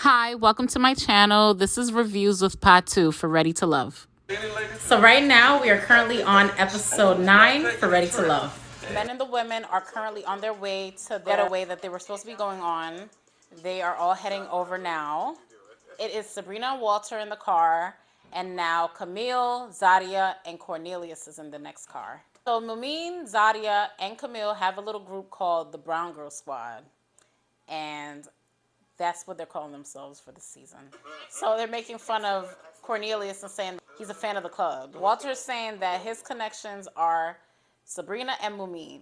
Hi, welcome to my channel. This is Reviews with Patou for Ready to Love. So right now we are currently on episode 9 for Ready to Love. Men and the women are currently on their way to the getaway that they were supposed to be going on. They are all heading over now. It is Sabrina and Walter in the car, and now Camille, Zadia, and Cornelius is in the next car. So Mumin, Zadia, and Camille have a little group called the Brown Girl Squad. And that's what they're calling themselves for the season. So they're making fun of Cornelius and saying he's a fan of the club. Walter's saying that his connections are Sabrina and Mumin.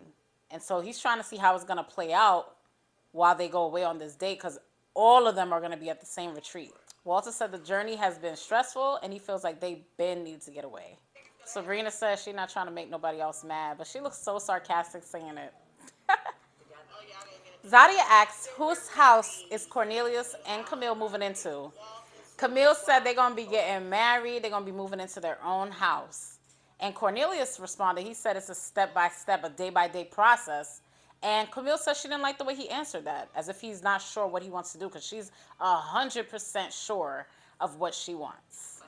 And so he's trying to see how it's going to play out while they go away on this date, because all of them are going to be at the same retreat. Walter said the journey has been stressful and he feels like they been need to get away. Sabrina says she's not trying to make nobody else mad, but she looks so sarcastic saying it. Zadia asks, whose house is Cornelius and Camille moving into? Camille said they're going to be getting married. They're going to be moving into their own house. And Cornelius responded. He said it's a step-by-step, a day-by-day process. And Camille said she didn't like the way he answered that, as if he's not sure what he wants to do, because she's 100% sure of what she wants.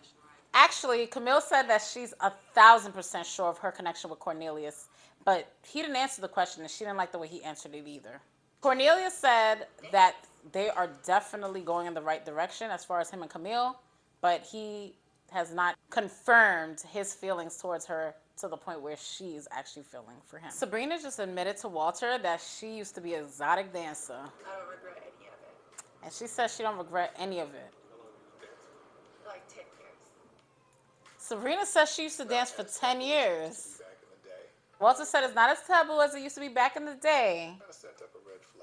Actually, Camille said that she's 1,000% sure of her connection with Cornelius, but he didn't answer the question, and she didn't like the way he answered it either. Cornelia said that they are definitely going in the right direction as far as him and Camille, but he has not confirmed his feelings towards her to the point where she's actually feeling for him. Sabrina just admitted to Walter that she used to be an exotic dancer. I don't regret any of it. And she says she don't regret any of it. Like 10 years. Sabrina says she used to dance for 10 years. Walter said it's not as taboo as it used to be back in the day.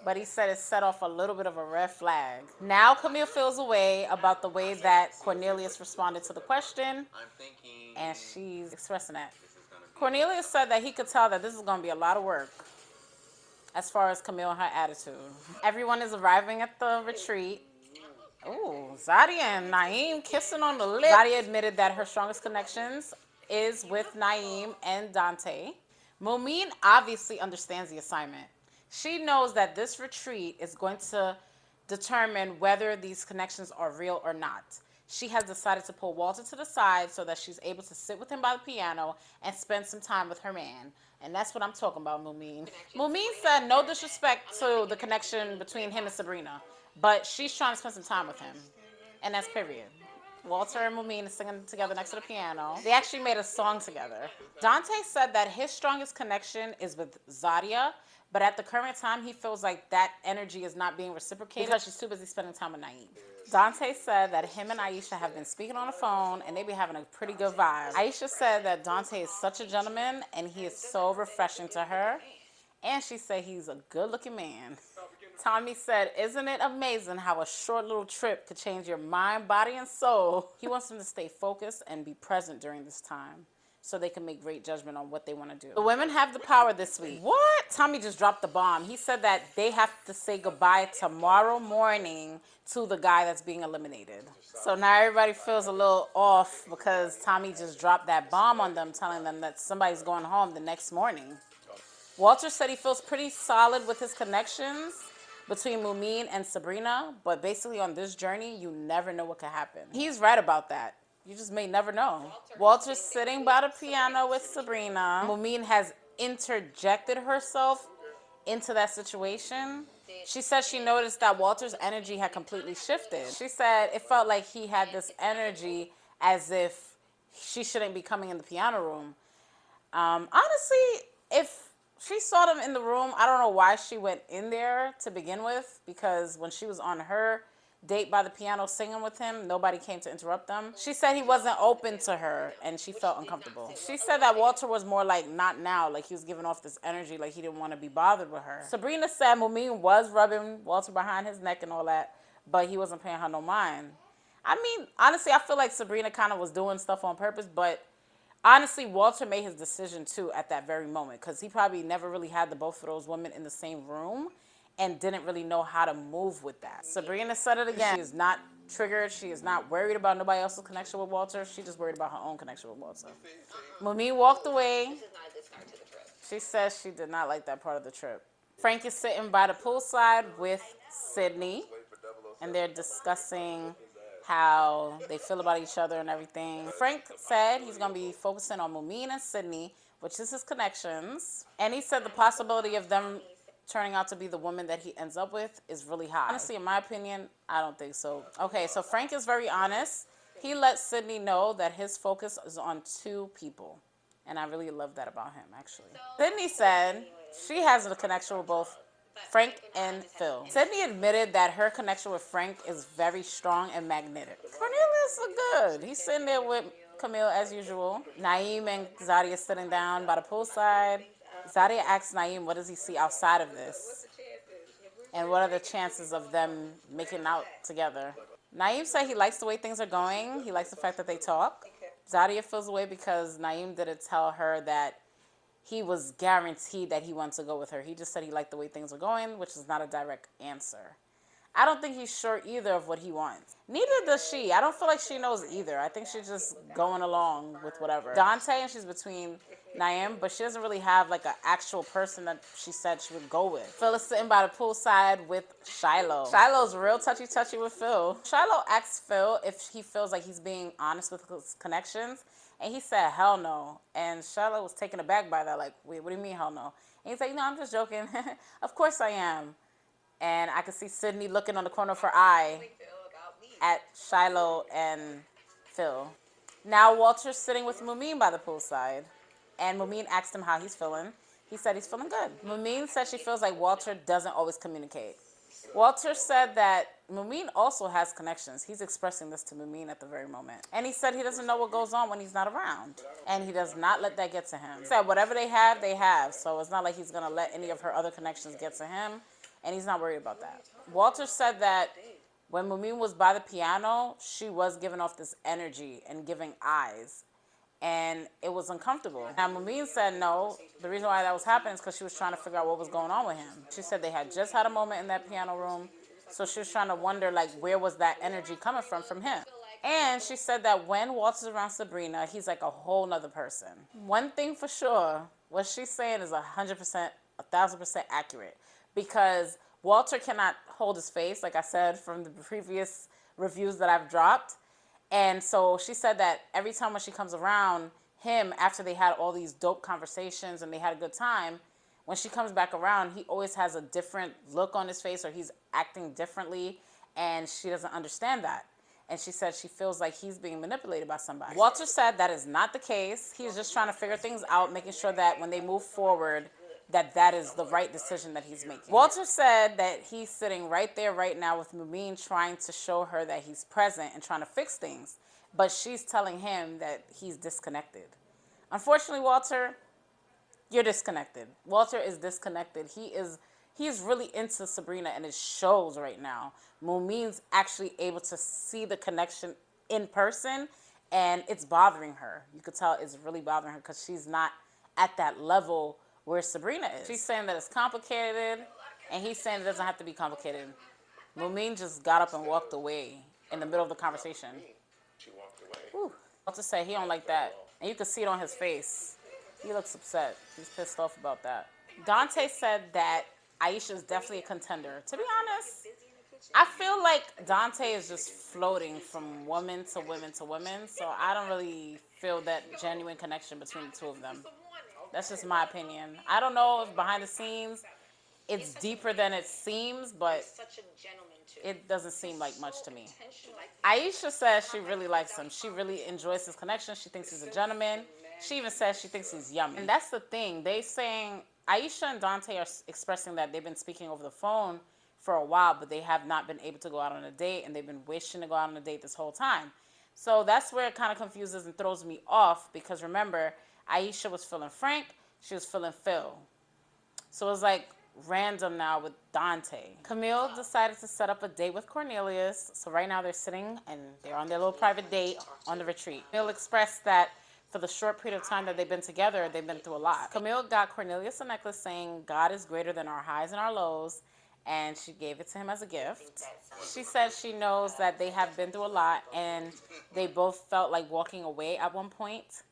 But he said it set off a little bit of a red flag. Now Camille feels a way about the way that Cornelius responded to the question, and she's expressing that. Cornelius said that he could tell that this is going to be a lot of work as far as Camille and her attitude. Everyone is arriving at the retreat. Ooh, Zadia and Naeem kissing on the lips. Zadia admitted that her strongest connections is with Naeem and Dante. Mumin obviously understands the assignment. She knows that this retreat is going to determine whether these connections are real or not. She has decided to pull Walter to the side so that she's able to sit with him by the piano and spend some time with her man. And that's what I'm talking about, Mumin. Mumin said no disrespect to the connection between him and Sabrina, but she's trying to spend some time with him. And that's period. Walter and Mumin are singing together next to the piano. They actually made a song together. Dante said that his strongest connection is with Zadia, but at the current time, he feels like that energy is not being reciprocated because she's too busy spending time with Naeem. Dante said that him and Aisha have been speaking on the phone and they be having a pretty good vibe. Aisha said that Dante is such a gentleman and he is so refreshing to her. And she said he's a good-looking man. Tommy said, isn't it amazing how a short little trip could change your mind, body, and soul? He wants them to stay focused and be present during this time so they can make great judgment on what they want to do. The women have the power this week. What? Tommy just dropped the bomb. He said that they have to say goodbye tomorrow morning to the guy that's being eliminated. So now everybody feels a little off because Tommy just dropped that bomb on them, telling them that somebody's going home the next morning. Walter said he feels pretty solid with his connections between Mumin and Sabrina, but basically on this journey, you never know what could happen. He's right about that. You just may never know. Walter's sitting by the piano with Sabrina. Mumin has interjected herself into that situation. She said she noticed that Walter's energy had completely shifted. She said it felt like he had this energy as if she shouldn't be coming in the piano room. Honestly, if she saw them in the room, I don't know why she went in there to begin with, because when she was on her date by the piano singing with him, nobody came to interrupt them. She said he wasn't open to her and she felt uncomfortable. She said that Walter was more like not now, like he was giving off this energy like he didn't want to be bothered with her. Sabrina said Mumin was rubbing Walter behind his neck and all that, but he wasn't paying her no mind. I mean, honestly, I feel like Sabrina kind of was doing stuff on purpose, but honestly, Walter made his decision too at that very moment, because he probably never really had the both of those women in the same room and didn't really know how to move with that. Sabrina said it again. She is not triggered. She is not worried about nobody else's connection with Walter. She just worried about her own connection with Walter. Mumin walked away. She says she did not like that part of the trip. Frank is sitting by the poolside with Sydney. and they're discussing how they feel about each other and everything. Frank said he's going to be focusing on Mumin and Sydney, which is his connections. And he said the possibility of them turning out to be the woman that he ends up with is really high. Honestly, in my opinion, I don't think so. Okay, so Frank is very honest. He lets Sydney know that his focus is on two people. And I really love that about him, actually. Sydney said she has a connection with both Frank and Phil. Sydney admitted that her connection with Frank is very strong and magnetic. Cornelius look good. He's sitting there with Camille as usual. Naeem and Zadia sitting down by the poolside. Zadia asks Naeem what does he see outside of this? And what are the chances of them making out together? Naeem said he likes the way things are going. He likes the fact that they talk. Zadia feels away because Naeem didn't tell her that he was guaranteed that he wanted to go with her. He just said he liked the way things were going, which is not a direct answer. I don't think he's sure either of what he wants. Neither does she. I don't feel like she knows either. I think she's just going along with whatever. Dante, and she's between Naeem, but she doesn't really have like an actual person that she said she would go with. Phil is sitting by the poolside with Shiloh. Shiloh's real touchy-touchy with Phil. Shiloh asks Phil if he feels like he's being honest with his connections, and he said, hell no. And Shiloh was taken aback by that, like, wait, what do you mean, hell no? And he's like, no, I'm just joking. Of course I am. And I could see Sydney looking on the corner of her eye at Shiloh and Phil. Now Walter's sitting with Mumin by the poolside. And Mumin asked him how he's feeling. He said he's feeling good. Mumin said she feels like Walter doesn't always communicate. Walter said that Mumin also has connections. He's expressing this to Mumin at the very moment. And he said he doesn't know what goes on when he's not around. And he does not let that get to him. He said whatever they have, they have. So it's not like he's going to let any of her other connections get to him. And he's not worried about that. Walter said that when Mumin was by the piano, she was giving off this energy and giving eyes. And it was uncomfortable. Now, Mumin said no. The reason why that was happening is because she was trying to figure out what was going on with him. She said they had just had a moment in that piano room. So she was trying to wonder, like, where was that energy coming from him? And she said that when Walter's around Sabrina, he's like a whole nother person. One thing for sure, what she's saying is 100%, 1,000% accurate. Because Walter cannot hold his face, like I said, from the previous reviews that I've dropped. And so she said that every time when she comes around him, after they had all these dope conversations and they had a good time, when she comes back around, he always has a different look on his face or he's acting differently, and she doesn't understand that. And she said she feels like he's being manipulated by somebody. Walter said that is not the case. He's just trying to figure things out, making sure that when they move forward, that is the right decision that he's making. Walter said that he's sitting right there right now with Mumin, trying to show her that he's present and trying to fix things. But she's telling him that he's disconnected. Unfortunately, Walter, you're disconnected. Walter is disconnected. He's really into Sabrina, and it shows right now. Mumin's actually able to see the connection in person, and it's bothering her. You could tell it's really bothering her because she's not at that level where Sabrina is. She's saying that it's complicated, and he's saying it doesn't have to be complicated. Mumin just got up and walked away in the middle of the conversation. She walked away. Whew. Walter said he don't like that, and you can see it on his face. He looks upset. He's pissed off about that. Dante said that Aisha is definitely a contender. To be honest, I feel like Dante is just floating from woman to woman to woman, so I don't really feel that genuine connection between the two of them. That's just my opinion. I don't know if behind the scenes it's deeper than it seems, but it doesn't seem like much to me. Aisha says she really likes him. She really enjoys his connection. She thinks he's a gentleman. She even says she thinks he's yummy. And that's the thing. They saying, Aisha and Dante are expressing that they've been speaking over the phone for a while, but they have not been able to go out on a date, and they've been wishing to go out on a date this whole time. So that's where it kind of confuses and throws me off, because remember, Aisha was feeling Frank, she was feeling Phil. So it's like random now with Dante. Camille decided to set up a date with Cornelius. So right now they're sitting and they're on their little private date on the retreat. Camille expressed that for the short period of time that they've been together, they've been through a lot. Camille got Cornelius a necklace saying, God is greater than our highs and our lows, and she gave it to him as a gift. She said she knows that they have been through a lot, and they both felt like walking away at one point.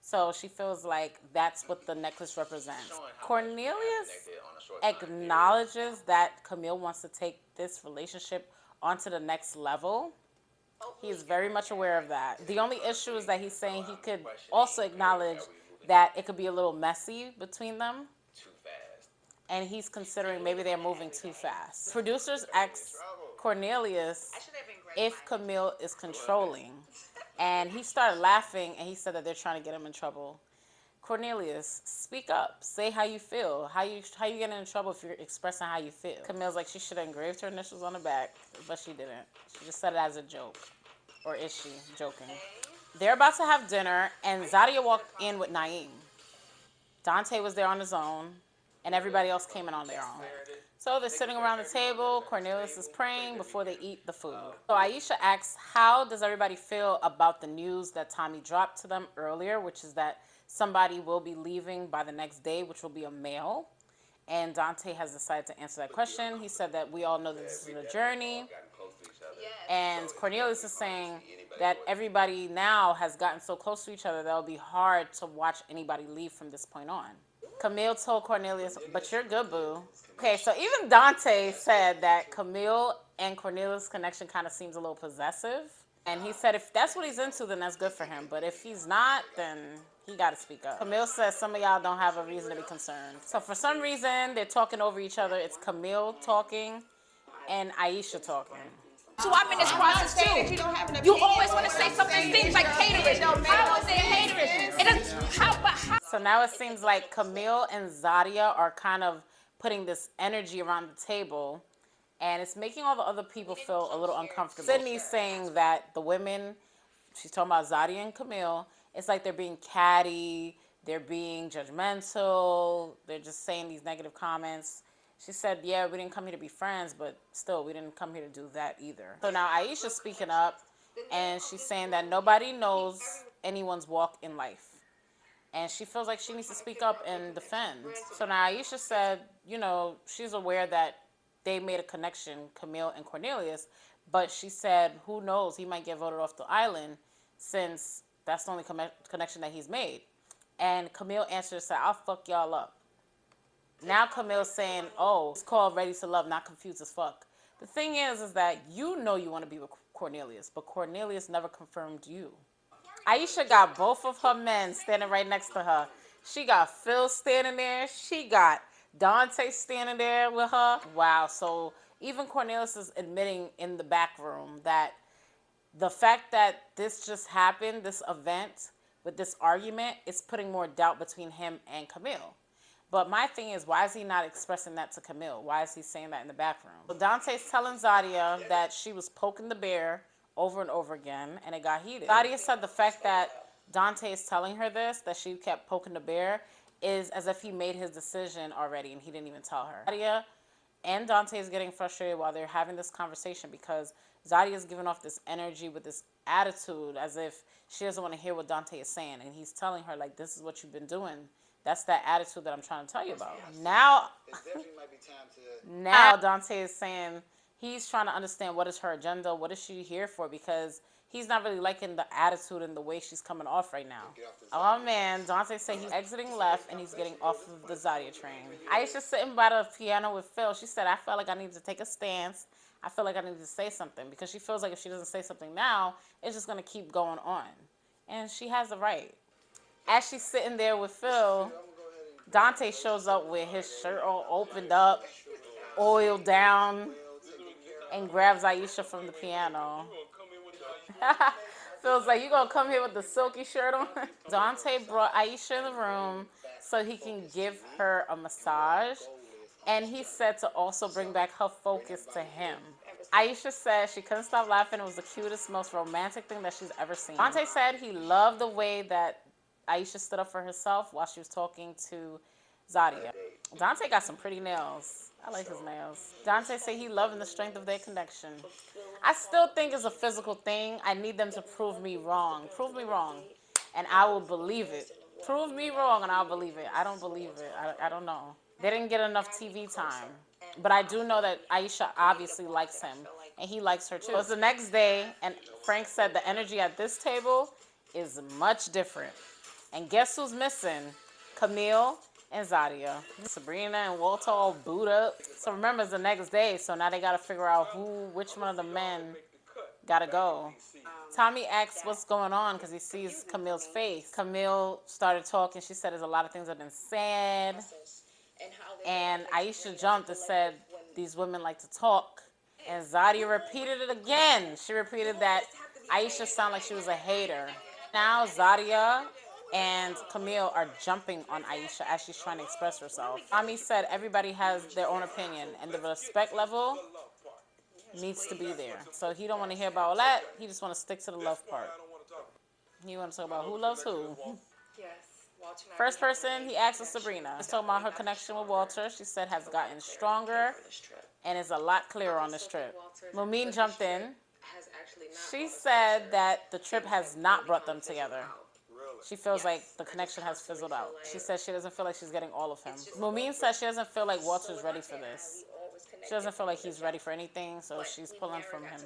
So she feels like that's what the necklace represents. Cornelius acknowledges that Camille wants to take this relationship onto the next level. He is very much aware of that. The only issue is that he's saying he could also acknowledge that it could be a little messy between them. And he's considering maybe they're moving too fast. Producers asked Cornelius if Camille is controlling. And he started laughing and he said that they're trying to get him in trouble. Cornelius, speak up. Say how you feel. How you getting in trouble if you're expressing how you feel? Camille's like, she should have engraved her initials on the back, but she didn't. She just said it as a joke. Or is she joking? They're about to have dinner, and Zadia walked in with Naeem. Dante was there on his own, and everybody else came in on their own. So they're sitting around the table. Cornelius is praying before they eat the food. So Aisha asks, how does everybody feel about the news that Tommy dropped to them earlier, which is that somebody will be leaving by the next day, which will be a male. And Dante has decided to answer that question. He said that we all know that this is a journey. And Cornelius is saying that everybody now has gotten so close to each other that it'll be hard to watch anybody leave from this point on. Camille told Cornelius, but you're good, boo. Okay, so even Dante said that Camille and Cornelius' connection kind of seems a little possessive. And he said if that's what he's into, then that's good for him. But if he's not, then he got to speak up. Camille says some of y'all don't have a reason to be concerned. So for some reason, they're talking over each other. It's Camille talking and Aisha talking. So I'm in this process too. You always want to say something seems like haterish. How is it haterish? It is how. So now it seems like Camille and Zadia are kind of putting this energy around the table, and it's making all the other people feel a little uncomfortable. Sydney's saying that the women, she's talking about Zadia and Camille, it's like they're being catty, they're being judgmental, they're just saying these negative comments. She said, yeah, we didn't come here to be friends, but still, we didn't come here to do that either. So now Aisha's speaking up, and she's saying that nobody knows anyone's walk in life. And she feels like she needs to speak up and defend. So now Aisha said, you know, she's aware that they made a connection, Camille and Cornelius, but she said, who knows, he might get voted off the island since that's the only connection that he's made. And Camille answered and said, I'll fuck y'all up. Now Camille's saying, oh, it's called Ready to Love, not confused as fuck. The thing is that you know you want to be with Cornelius, but Cornelius never confirmed you. Aisha got both of her men standing right next to her. She got Phil standing there. She got Dante standing there with her. Wow, so even Cornelius is admitting in the back room that the fact that this just happened, this event with this argument, is putting more doubt between him and Camille. But my thing is, why is he not expressing that to Camille? Why is he saying that in the back room? So Dante's telling Zadia that she was poking the bear over and over again, and it got heated. Zadia said the fact that Dante is telling her this, that she kept poking the bear, is as if he made his decision already and he didn't even tell her. Zadia and Dante is getting frustrated while they're having this conversation because Zadia is giving off this energy with this attitude as if she doesn't want to hear what Dante is saying. And he's telling her, like, this is what you've been doing. That's that attitude that I'm trying to tell you about. Now Dante is saying he's trying to understand what is her agenda, what is she here for, because he's not really liking the attitude and the way she's coming off right now. Oh man, Dante said he's exiting left and he's getting off of the Zadia train. Aisha's sitting by the piano with Phil. She said, I felt like I needed to take a stance. I feel like I need to say something, because she feels like if she doesn't say something now, it's just going to keep going on. And she has the right. As she's sitting there with Phil, Dante shows up with his shirt all opened up, oiled down, and grabs Aisha from the piano. Phil's like, you gonna come here with the silky shirt on? Dante brought Aisha in the room so he can give her a massage. And he said to also bring back her focus to him. Aisha said she couldn't stop laughing. It was the cutest, most romantic thing that she's ever seen. Dante said he loved the way that Aisha stood up for herself while she was talking to Zadia. Dante got some pretty nails. I like his nails. Dante said he loved the strength of their connection. I still think it's a physical thing. I need them to prove me wrong. Prove me wrong, and I will believe it. Prove me wrong, and I'll believe it. I don't believe it. I don't know. They didn't get enough TV time. But I do know that Aisha obviously likes him, and he likes her too. So it's the next day, and Frank said the energy at this table is much different. And guess who's missing? Camille and Zadia. Sabrina and Walter all booed up. So remember, it's the next day, so now they gotta figure out which one of the men gotta go. Tommy asks what's going on because he sees Camille's face. Camille started talking. She said there's a lot of things that have been said. And Aisha jumped and said these women like to talk. And Zadia repeated it again. She repeated that Aisha sounded like she was a hater. Now Zadia and Camille are jumping on Aisha as she's trying to express herself. Tommy said everybody has their own opinion and the respect level needs to be there. So he don't want to hear about all that. He just want to stick to the love part. He want to talk about who loves who. Yes. First person he asked was Sabrina. He's talking about her connection with Walter. She said has gotten stronger and is a lot clearer on this trip. Mumin jumped in. She said that the trip has not brought them together. She feels like the connection has fizzled out. She says she doesn't feel like she's getting all of him. Mumin says she doesn't feel like Walter's ready for this. She doesn't feel like he's ready for anything, so she's pulling from him.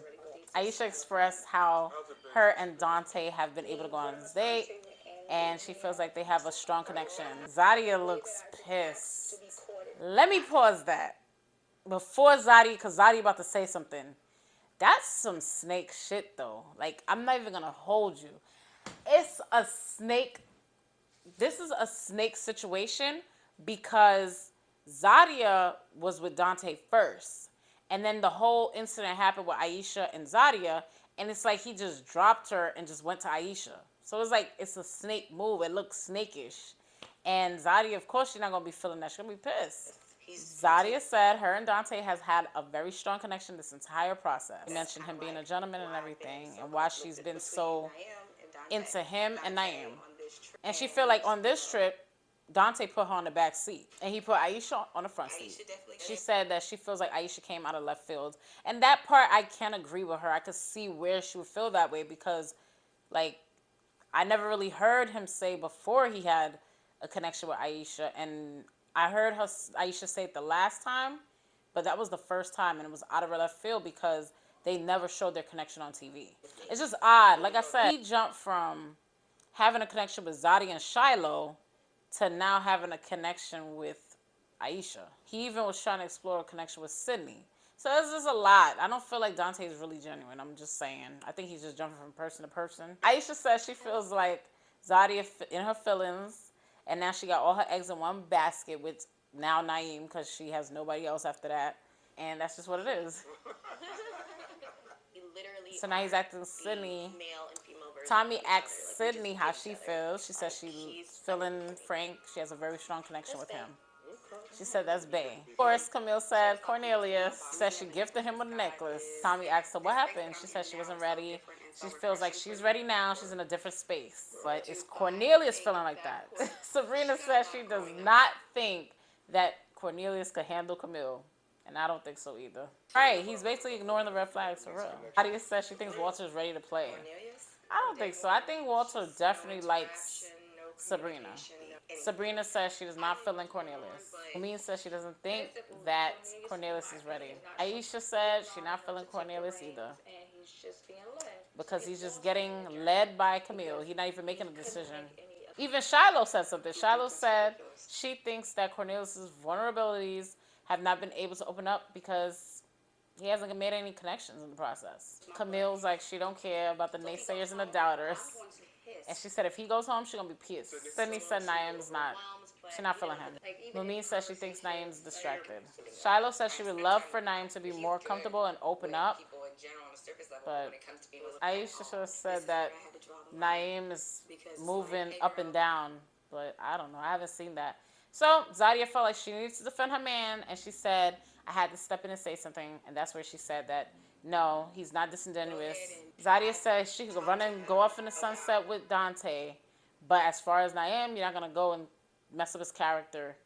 Aisha expressed how her and Dante have been able to go on this date, and she feels like they have a strong connection. Zadia looks pissed. Let me pause that. Before Zadia, because Zadia about to say something. That's some snake shit, though. Like, I'm not even going to hold you. It's a snake. This is a snake situation because Zadia was with Dante first. And then the whole incident happened with Aisha and Zadia. And it's like he just dropped her and just went to Aisha. So it's like, it's a snake move. It looks snakish. And Zadia, of course, she's not going to be feeling that. She's going to be pissed. Zadia said her and Dante has had a very strong connection this entire process. She mentioned him being a gentleman and everything. And why she's been so into him and Naeem. And she feel like on this trip, Dante put her on the back seat. And he put Aisha on the front seat. She said that she feels like Aisha came out of left field. And that part, I can agree with her. I could see where she would feel that way because, like, I never really heard him say before he had a connection with Aisha. And I heard Aisha say it the last time, but that was the first time. And it was out of left field because they never showed their connection on TV. It's just odd. Like I said, he jumped from having a connection with Zadia and Shiloh to now having a connection with Aisha. He even was trying to explore a connection with Sydney. So it's just a lot. I don't feel like Dante is really genuine. I'm just saying. I think he's just jumping from person to person. Aisha says she feels like Zadia in her feelings, and now she got all her eggs in one basket with now Naeem because she has nobody else after that. And that's just what it is. So now he's acting Sydney. Tommy asks Sydney how she feels. She says she's feeling Frank. She has a very strong connection with him. She said that's Bay. Of course, Camille said Cornelius said she gifted him with a necklace. Tommy asked her what happened. She said she wasn't ready. She feels like she's ready now. She's in a different space. But is Cornelius feeling like that? Sabrina says she does not think that Cornelius could handle Camille. And I don't think so either. Right, he's basically ignoring the red flags for real. Nadia says she thinks Walter's ready to play. I don't think so. I think Walter definitely likes Sabrina. Sabrina says she does not feel in Cornelius. Mumin says she doesn't think that Cornelius is ready. Aisha said she's not feeling Cornelius either. Because he's just getting led by Camille. He's not even making a decision. Even Shiloh said something. Shiloh said she thinks that Cornelius' vulnerabilities have not been able to open up because he hasn't made any connections in the process. Camille's like, she don't care about the naysayers and the doubters. And she said if he goes home, she's going to be pissed. Sydney said Naeem's not, she's not feeling him. Mumin says she thinks Naeem's distracted. Shiloh says she would love for Naeem to be more comfortable and open up. But Aisha should have said that Naeem is moving up and down. But I don't know. I haven't seen that. So Zadia felt like she needs to defend her man, and she said, I had to step in and say something, and that's where she said that, no, he's not disingenuous. Zadia said she could run and go off in the sunset with Dante, but as far as Naeem, you're not going to go and mess up his character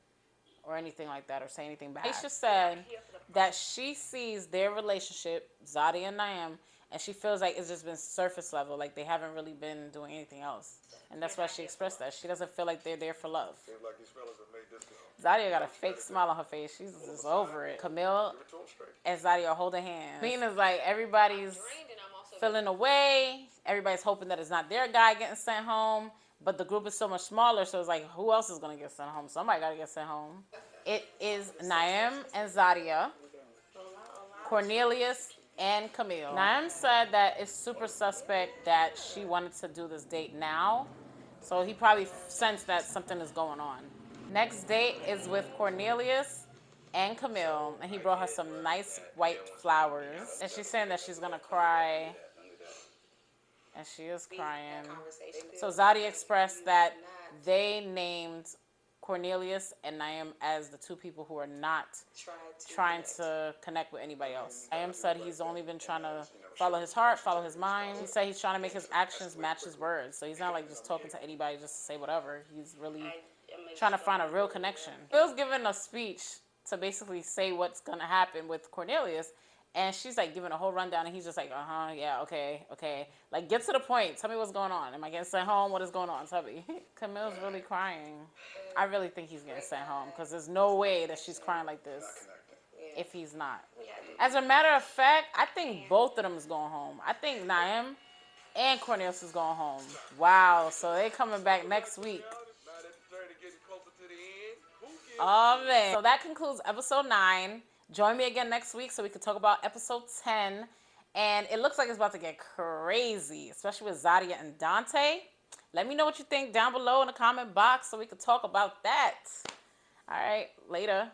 or anything like that or say anything bad. Aisha said that she sees their relationship, Zadia and Naeem, and she feels like it's just been surface level, like they haven't really been doing anything else. And that's why she expressed that. She doesn't feel like they're there for love. Zadia got a fake smile on her face. She's just over it. Camille and Zadia are holding hands. Mina's like, everybody's feeling away. Everybody's hoping that it's not their guy getting sent home. but the group is so much smaller, so it's like, who else is gonna get sent home? Somebody gotta get sent home. It is Naeem and Zadia, Cornelius, and Camille. Naeem said that it's super suspect that she wanted to do this date now, so he probably sensed that something is going on. Next date is with Cornelius and Camille, and he brought her some nice white flowers. And she's saying that she's gonna cry, and she is crying. So Zadia expressed that they named Cornelius and Naeem as the two people who are not trying to connect with anybody else. Naeem said he's only been trying to follow his heart, follow his mind. He said he's trying to make his actions match his words. So he's not like just talking to anybody just to say whatever. He's really trying to find a real connection. He was giving a speech to basically say what's gonna happen with Cornelius, and she's like giving a whole rundown, and he's just like, yeah, okay. Like, get to the point. Tell me what's going on. Am I getting sent home? What is going on? Tell me. Camille's really crying. I really think he's getting sent home, because there's no way that she's crying like this if he's not. As a matter of fact, I think both of them is going home. I think Naeem and Cornelius is going home. Wow, so they coming back next week. Oh, man. So that concludes episode 9. Join me again next week so we can talk about episode 10. And it looks like it's about to get crazy, especially with Zadia and Dante. Let me know what you think down below in the comment box so we can talk about that. All right, later.